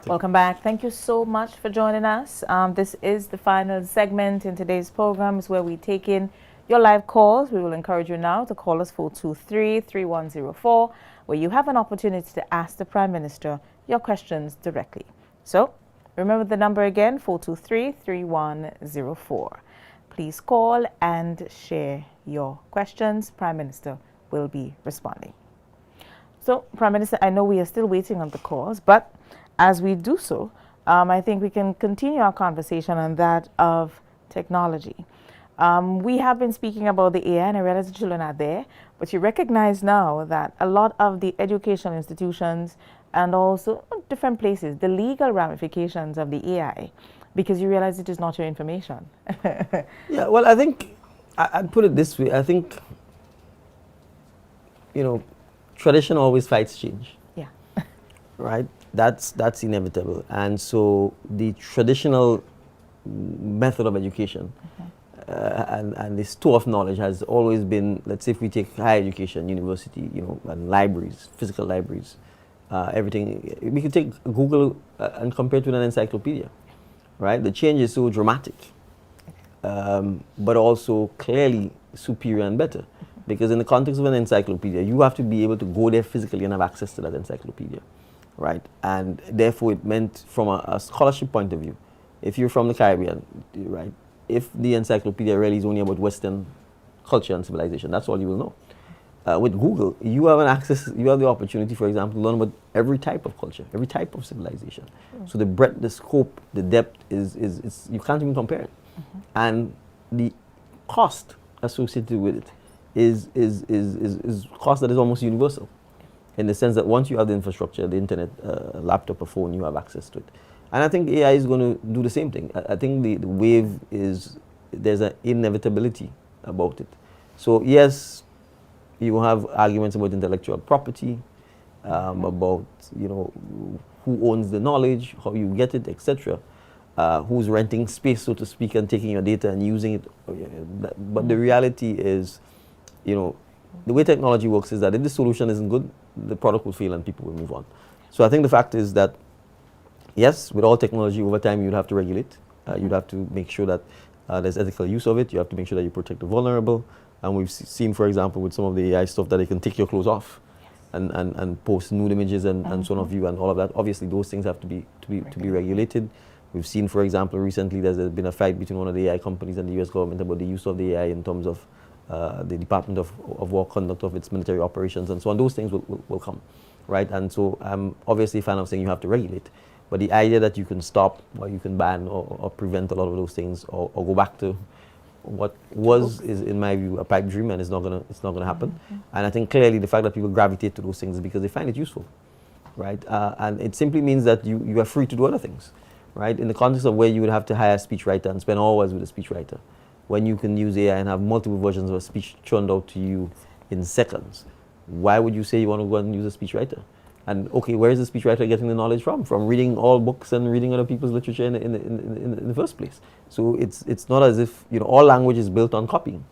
Welcome back. Thank you so much for joining us. This is the final segment in today's program where we take in your live calls. We will encourage you now to call us 423-3104, where you have an opportunity to ask the Prime Minister your questions directly. So remember the number again, 423-3104. Please call and share your questions. Prime Minister will be responding. So, Prime Minister, I know we are still waiting on the calls, but as we do so, I think we can continue our conversation on that of technology. We have been speaking about the AI, and I realize the children are there, but you recognize now that a lot of the educational institutions and also different places, the legal ramifications of the AI, because you realize it is not your information. Yeah, well, I think I'd put it this way. I think, tradition always fights change. Yeah. Right? That's inevitable. And so the traditional method of education and the store of knowledge has always been, let's say if we take higher education, university, and libraries, physical libraries, everything. We could take Google and compare it with an encyclopedia, right? The change is so dramatic, but also clearly superior and better. Because in the context of an encyclopedia, you have to be able to go there physically and have access to that encyclopedia, right? And therefore it meant from a scholarship point of view, if you're from the Caribbean, right? If the encyclopedia really is only about Western culture and civilization, that's all you will know. With Google, you have the opportunity, for example, to learn about every type of culture, every type of civilization. So the breadth, the scope, the depth is you can't even compare it. And the cost associated with it is cost that is almost universal, in the sense that once you have the infrastructure, the internet, a laptop, a phone, you have access to it. And I think AI is going to do the same thing. I think the wave there's an inevitability about it. So yes, you will have arguments about intellectual property, about who owns the knowledge, how you get it, etc. Who's renting space, so to speak, and taking your data and using it. But the reality is, the way technology works is that if the solution isn't good, the product will fail and people will move on. So I think the fact is that, yes, with all technology over time, you'd have to regulate. You'd have to make sure that there's ethical use of it. You have to make sure that you protect the vulnerable. And we've seen, for example, with some of the AI stuff that they can take your clothes off and post nude images and so on of you and all of that. Obviously, those things have to be regulated. We've seen, for example, recently there's been a fight between one of the AI companies and the U.S. government about the use of the AI in terms of the Department of War conduct of its military operations and so on. Those things will come, right? And so I'm obviously a fan of saying you have to regulate. But the idea that you can stop or you can ban or prevent a lot of those things or go back to what is, in my view, a pipe dream, and it's not gonna happen. And I think clearly the fact that people gravitate to those things is because they find it useful, right? And it simply means that you are free to do other things, right? In the context of where you would have to hire a speechwriter and spend hours with a speechwriter, when you can use AI and have multiple versions of a speech churned out to you in seconds, why would you say you want to go and use a speechwriter? And okay, where is the speechwriter getting the knowledge from? From reading all books and reading other people's literature in the first place. So it's not as if, you know, all language is built on copying,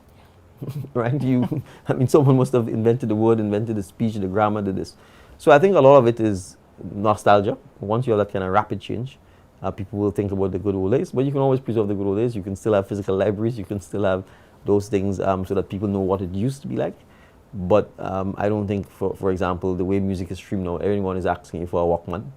right? I mean, someone must have invented the word, invented the speech, the grammar, this. So I think a lot of it is nostalgia. Once you have that kind of rapid change, people will think about the good old days. But you can always preserve the good old days. You can still have physical libraries. You can still have those things so that people know what it used to be like. But I don't think, for example, the way music is streamed now, everyone is asking you for a Walkman,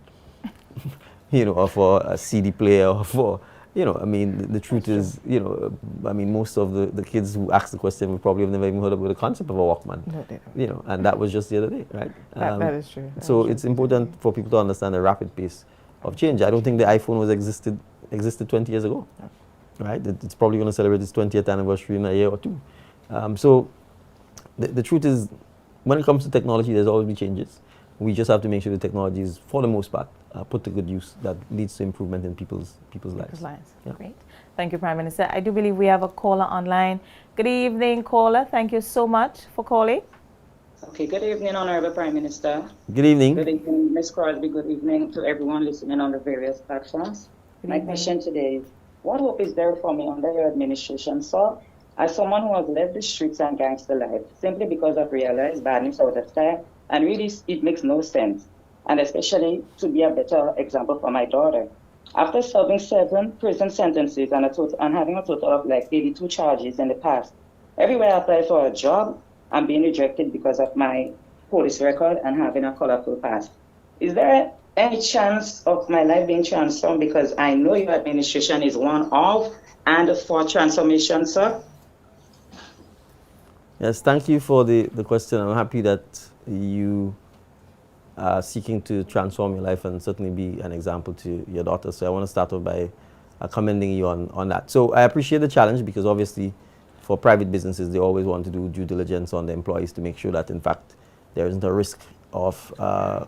you know, or for a CD player, or for, you know, I mean, the truth is, you know, I mean, most of the kids who ask the question will probably have never even heard about the concept of a Walkman, No, they don't. you know, and that was just the other day, right? That is true. So it's important for people to understand the rapid pace of change. I don't think the iPhone existed 20 years ago, right? It's probably going to celebrate its 20th anniversary in a year or two. So the truth is, when it comes to technology, there's always be changes. We just have to make sure the technology is, for the most part, put to good use that leads to improvement in people's lives. Yeah. Great. Thank you, Prime Minister. I do believe we have a caller online. Good evening, caller. Thank you so much for calling. Okay, good evening, Honorable Prime Minister. Good evening. Good evening, Ms. Crosby. Good evening to everyone listening on the various platforms. My question today is, what hope is there for me under your administration, sir? As someone who has left the streets and gangster life simply because of realized badness out of time, and really it makes no sense, and especially to be a better example for my daughter. After serving 7 prison sentences and having a total of like 82 charges in the past, everywhere I apply for a job, I'm being rejected because of my police record and having a colorful past. Is there any chance of my life being transformed? Because I know your administration is one of and for transformation, sir. Yes, thank you for the question. I'm happy that you are seeking to transform your life and certainly be an example to your daughter. So I want to start off by commending you on that. So I appreciate the challenge because obviously for private businesses, they always want to do due diligence on the employees to make sure that, in fact, there isn't a risk of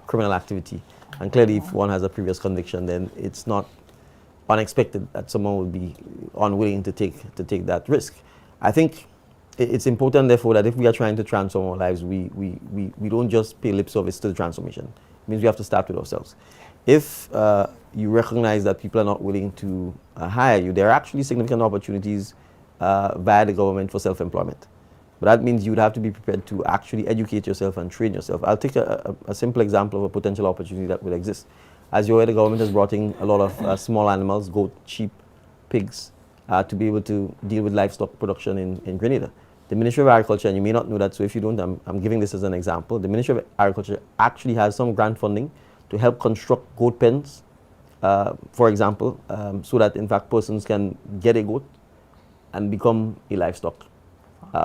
criminal activity. And clearly, if one has a previous conviction, then it's not unexpected that someone will be unwilling to take that risk. I think it's important, therefore, that if we are trying to transform our lives, we don't just pay lip service to the transformation. It means we have to start with ourselves. If you recognize that people are not willing to hire you, there are actually significant opportunities via the government for self-employment. But that means you would have to be prepared to actually educate yourself and train yourself. I'll take a simple example of a potential opportunity that will exist. As you're aware, the government has brought in a lot of small animals, goat, sheep, pigs, to be able to deal with livestock production in Grenada. The Ministry of Agriculture, and you may not know that, so if you don't, I'm giving this as an example. The Ministry of Agriculture actually has some grant funding to help construct goat pens, for example, so that in fact persons can get a goat and become a livestock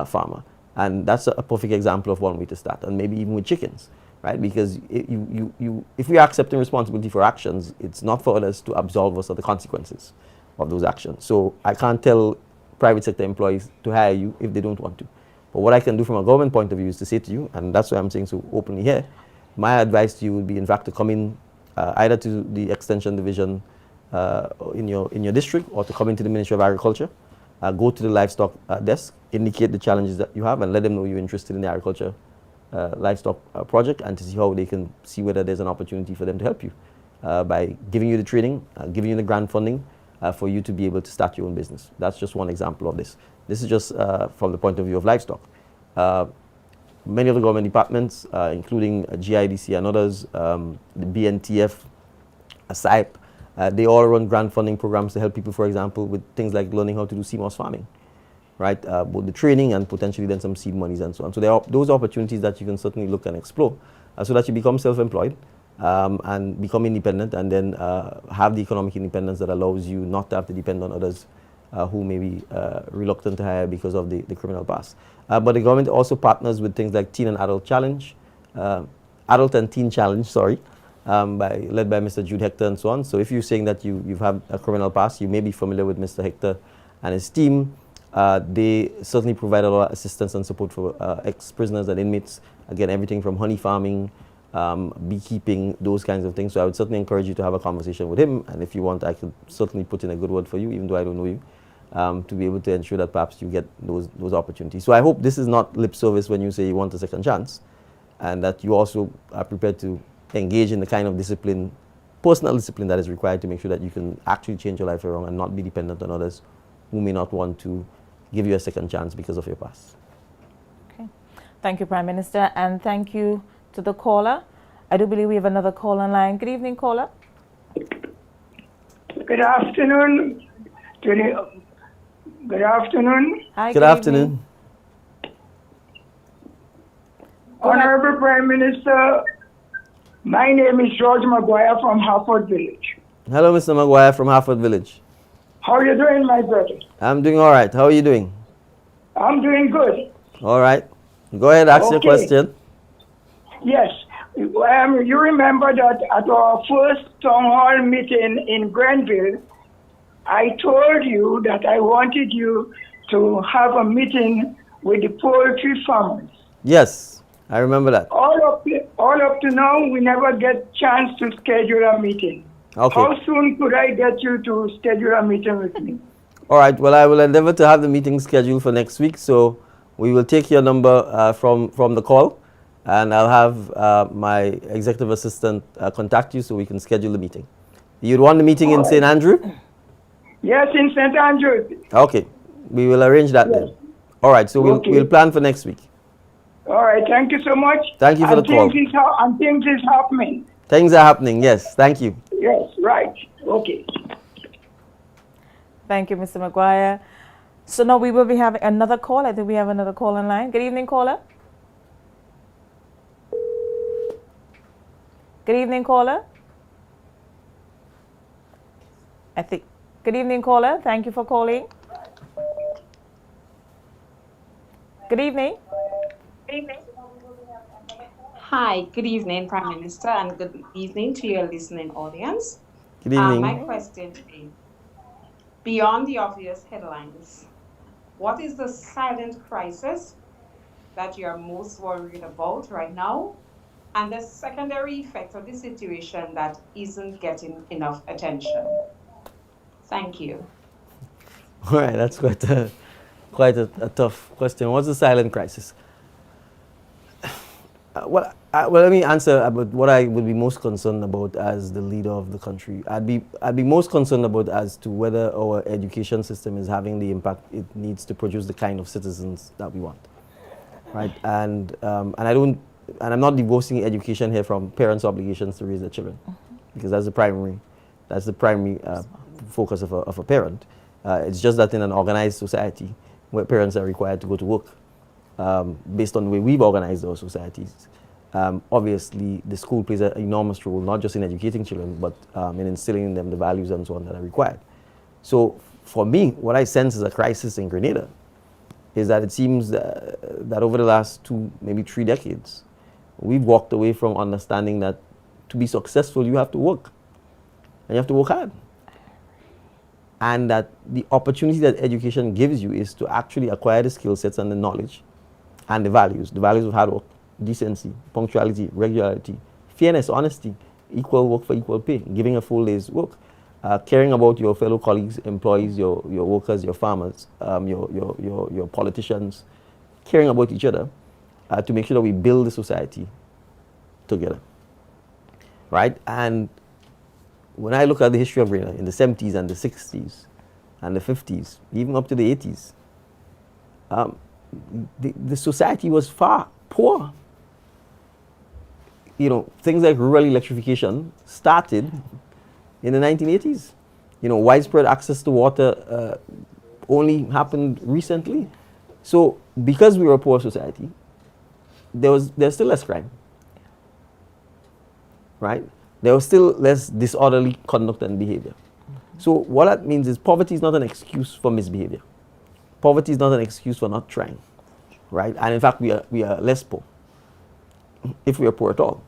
farmer. And that's a perfect example of one way to start, and maybe even with chickens, right? Because if we are accepting responsibility for actions, it's not for others to absolve us of the consequences of those actions. So I can't tell private sector employees to hire you if they don't want to. But what I can do from a government point of view is to say to you, and that's why I'm saying so openly here, my advice to you would be, in fact, to come in either to the Extension Division in your district, or to come into the Ministry of Agriculture, go to the livestock desk, indicate the challenges that you have, and let them know you're interested in the agriculture livestock project, and to see how they can see whether there's an opportunity for them to help you by giving you the training, giving you the grant funding, for you to be able to start your own business. That's just one example of this. This is just from the point of view of livestock. Many of the government departments, including GIDC and others, the BNTF, SIPE, They all run grant funding programs to help people, for example, with things like learning how to do CMOS farming, right? Both the training and potentially then some seed monies and so on. So there are those opportunities that you can certainly look and explore so that you become self-employed and become independent, and then have the economic independence that allows you not to have to depend on others who may be reluctant to hire because of the criminal past. But the government also partners with things like Teen and Adult Challenge, Adult and Teen Challenge, sorry, led by Mr. Jude Hector and so on. So if you're saying that you've had a criminal past, you may be familiar with Mr. Hector and his team. They certainly provide a lot of assistance and support for ex-prisoners and inmates. Again, everything from honey farming, beekeeping, those kinds of things. So I would certainly encourage you to have a conversation with him. And if you want, I could certainly put in a good word for you, even though I don't know you, to be able to ensure that perhaps you get those opportunities. So I hope this is not lip service when you say you want a second chance, and that you also are prepared to engage in the kind of discipline, personal discipline, that is required to make sure that you can actually change your life around and not be dependent on others who may not want to give you a second chance because of your past. Okay. Thank you, Prime Minister, and thank you to the caller. I do believe we have another call online. Good evening, caller. Good afternoon. Good afternoon. Hi, good afternoon. Honorable Prime Minister, my name is George Maguire from Harford Village. Hello, Mr. Maguire from Harford Village. How are you doing, my brother? I'm doing all right. How are you doing? I'm doing good. All right. Go ahead, ask your question. Yes. You remember that at our first town hall meeting in Grenville, I told you that I wanted you to have a meeting with the poultry farmers. Yes, I remember that. All up to now, we never get chance to schedule a meeting. Okay. How soon could I get you to schedule a meeting with me? All right. Well, I will endeavor to have the meeting scheduled for next week. So we will take your number from the call, and I'll have my executive assistant contact you so we can schedule the meeting. You'd want the meeting in St. Andrew? Yes, in St. Andrew. Okay. We will arrange that then. All right. So we'll plan for next week. All right. Thank you so much. Thank you for the call. And things is happening. Things are happening. Yes. Thank you. Yes, right. Okay. Thank you, Mr. Maguire. So now we will be having another call. I think we have another call online. Good evening, caller. Good evening, caller. Good evening, caller. Thank you for calling. Good evening. Hi, good evening, Prime Minister, and good evening to your listening audience. Good evening. My question is, beyond the obvious headlines, what is the silent crisis that you are most worried about right now, and the secondary effect of the situation that isn't getting enough attention? Thank you. All right, that's quite a tough question. What's the silent crisis? Well, let me answer about what I would be most concerned about as the leader of the country. I'd be most concerned about as to whether our education system is having the impact it needs to produce the kind of citizens that we want, right? And I'm not divorcing education here from parents' obligations to raise their children, because that's the primary focus of a parent. It's just that in an organized society where parents are required to go to work, based on the way we've organized our societies, obviously the school plays an enormous role, not just in educating children, but in instilling in them the values and so on that are required. So for me, what I sense as a crisis in Grenada is that it seems that over the last 2, maybe 3 decades, we've walked away from understanding that to be successful, you have to work, and you have to work hard. And that the opportunity that education gives you is to actually acquire the skill sets and the knowledge and the values of hard work, decency, punctuality, regularity, fairness, honesty, equal work for equal pay, giving a full day's work, caring about your fellow colleagues, employees, your workers, your farmers, your politicians, caring about each other to make sure that we build the society together, right? And when I look at the history of Grenada in the 70s and the 60s and the 50s, even up to the 80s, the society was far poor. You know, things like rural electrification started in the 1980s. You know, widespread access to water only happened recently. So because we were a poor society, there's still less crime, right? There was still less disorderly conduct and behavior. So what that means is poverty is not an excuse for misbehavior. Poverty is not an excuse for not trying, right? And in fact, we are less poor, if we are poor at all.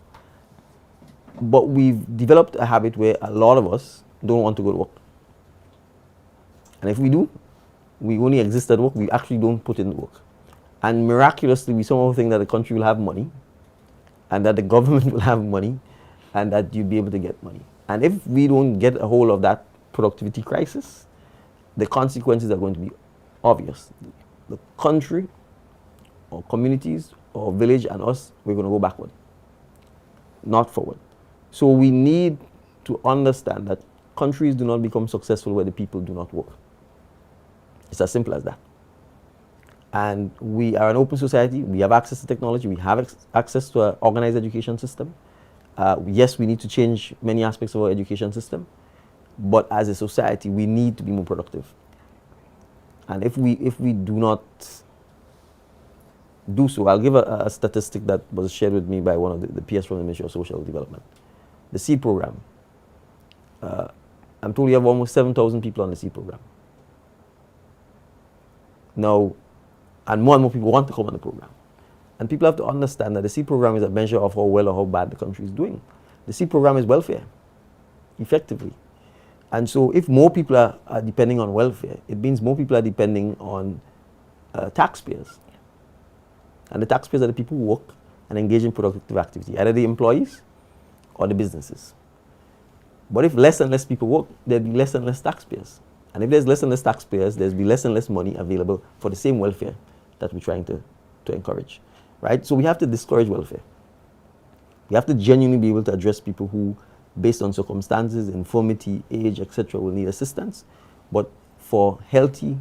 But we've developed a habit where a lot of us don't want to go to work. And if we do, we only exist at work, we actually don't put in the work. And miraculously, we somehow think that the country will have money, and that the government will have money, and that you'll be able to get money. And if we don't get a hold of that productivity crisis, the consequences are going to be obvious. The country, or communities, or village, and us, we're going to go backward, not forward. So we need to understand that countries do not become successful where the people do not work. It's as simple as that. And we are an open society. We have access to technology. We have access to an organized education system. Yes, we need to change many aspects of our education system. But as a society, we need to be more productive. And if we do not do so, I'll give a statistic that was shared with me by one of the PS from the Ministry of Social Development. The SEED program. I'm told you have almost 7,000 people on the SEED program. Now, and more people want to come on the program. And people have to understand that the SEED program is a measure of how well or how bad the country is doing. The SEED program is welfare, effectively. And so if more people are depending on welfare, it means more people are depending on taxpayers. And the taxpayers are the people who work and engage in productive activity, either the employees or the businesses. But if less and less people work, there'll be less and less taxpayers. And if there's less and less taxpayers, there'll be less and less money available for the same welfare that we're trying to encourage, right? So we have to discourage welfare. We have to genuinely be able to address people who, based on circumstances, infirmity, age, etc., will need assistance. But for healthy,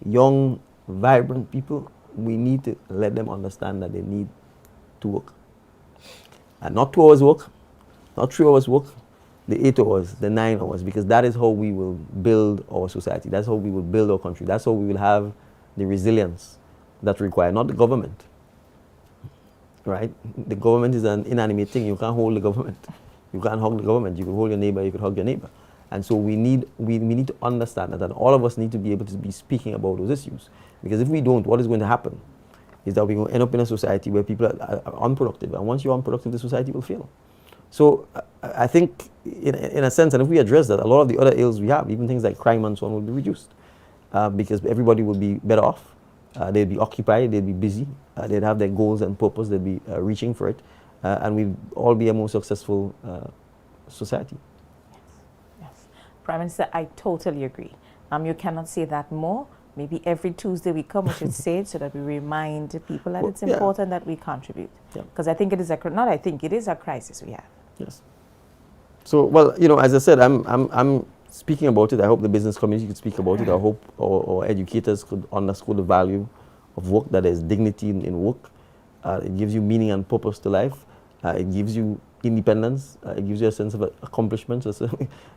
young, vibrant people, we need to let them understand that they need to work. And not 2 hours work, not 3 hours work, the 8 hours, the 9 hours, because that is how we will build our society. That's how we will build our country. That's how we will have the resilience that's required, not the government, right? The government is an inanimate thing. You can't hold the government. You can't hug the government. You can hold your neighbor, you can hug your neighbor. And so we need to understand that, and all of us need to be able to be speaking about those issues. Because if we don't, what is going to happen is that we're going to end up in a society where people are unproductive. And once you're unproductive, the society will fail. So I think, in a sense, and if we address that, a lot of the other ills we have, even things like crime and so on, will be reduced. Because everybody will be better off. They'd be occupied, they'd be busy, they'd have their goals and purpose, they'd be reaching for it. And we'd all be a more successful society. Yes. Prime Minister, I totally agree. You cannot say that more. Maybe every Tuesday we come, we should say it so that we remind people that it's important that we contribute. Because I think it is it is a crisis we have. Yes. So, well, you know, as I said, I'm speaking about it. I hope the business community could speak about it. I hope our educators could underscore the value of work, that there's dignity in work. It gives you meaning and purpose to life. It gives you independence. It gives you a sense of accomplishment. So,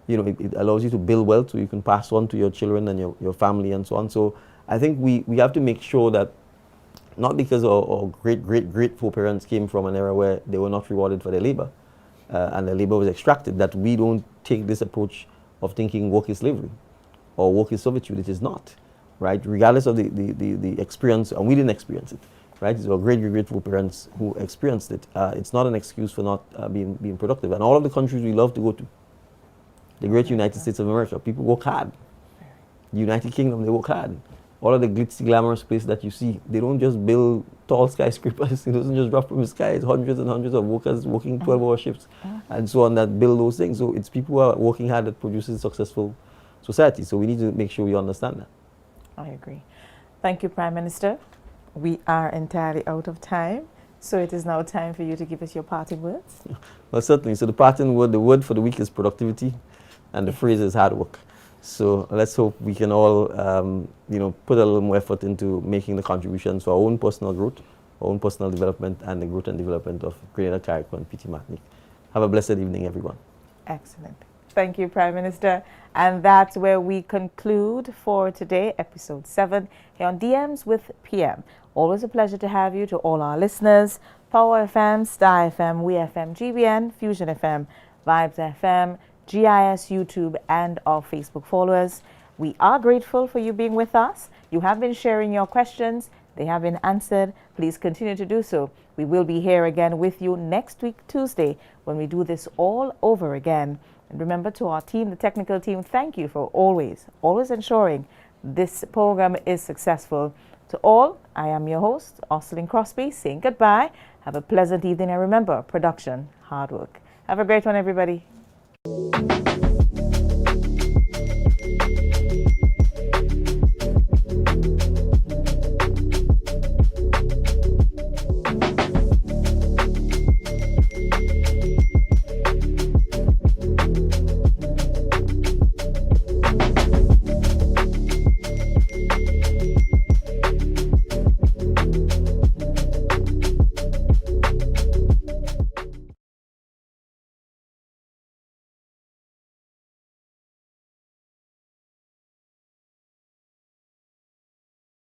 you know, it allows you to build wealth so you can pass on to your children and your family and so on. So I think we have to make sure that, not because our great foreparents came from an era where they were not rewarded for their labor and their labor was extracted, that we don't take this approach of thinking work is slavery or work is servitude. It is not, right? Regardless of the experience, and we didn't experience it. Right, it's our great foreparents who experienced it. It's not an excuse for not being productive. And all of the countries we love to go to, the great United States of America, people work hard. The United Kingdom, they work hard. All of the glitzy, glamorous places that you see, they don't just build tall skyscrapers. It doesn't just drop from the sky. It's hundreds and hundreds of workers working 12-hour shifts and so on that build those things. So it's people who are working hard that produces a successful society. So we need to make sure we understand that. I agree. Thank you, Prime Minister. We are entirely out of time, so it is now time for you to give us your parting words. Well, certainly. So the parting word, the word for the week is productivity, and the phrase is hard work. So let's hope we can all, you know, put a little more effort into making the contributions for our own personal growth, our own personal development, and the growth and development of Grenada, CARICOM, and PT Martinique. Have a blessed evening, everyone. Excellent. Thank you, Prime Minister. And that's where we conclude for today, episode 7, here on DMs with PM. Always a pleasure to have you. To all our listeners, Power FM, Star FM, We FM, GBN, Fusion FM, Vibes FM, GIS, YouTube, and our Facebook followers. We are grateful for you being with us. You have been sharing your questions. They have been answered. Please continue to do so. We will be here again with you next week, Tuesday, when we do this all over again. And remember, to our team, the technical team, thank you for always ensuring this program is successful. To all, I am your host, Ocelyn Crosby, saying goodbye. Have a pleasant evening, and remember, production, hard work. Have a great one, everybody.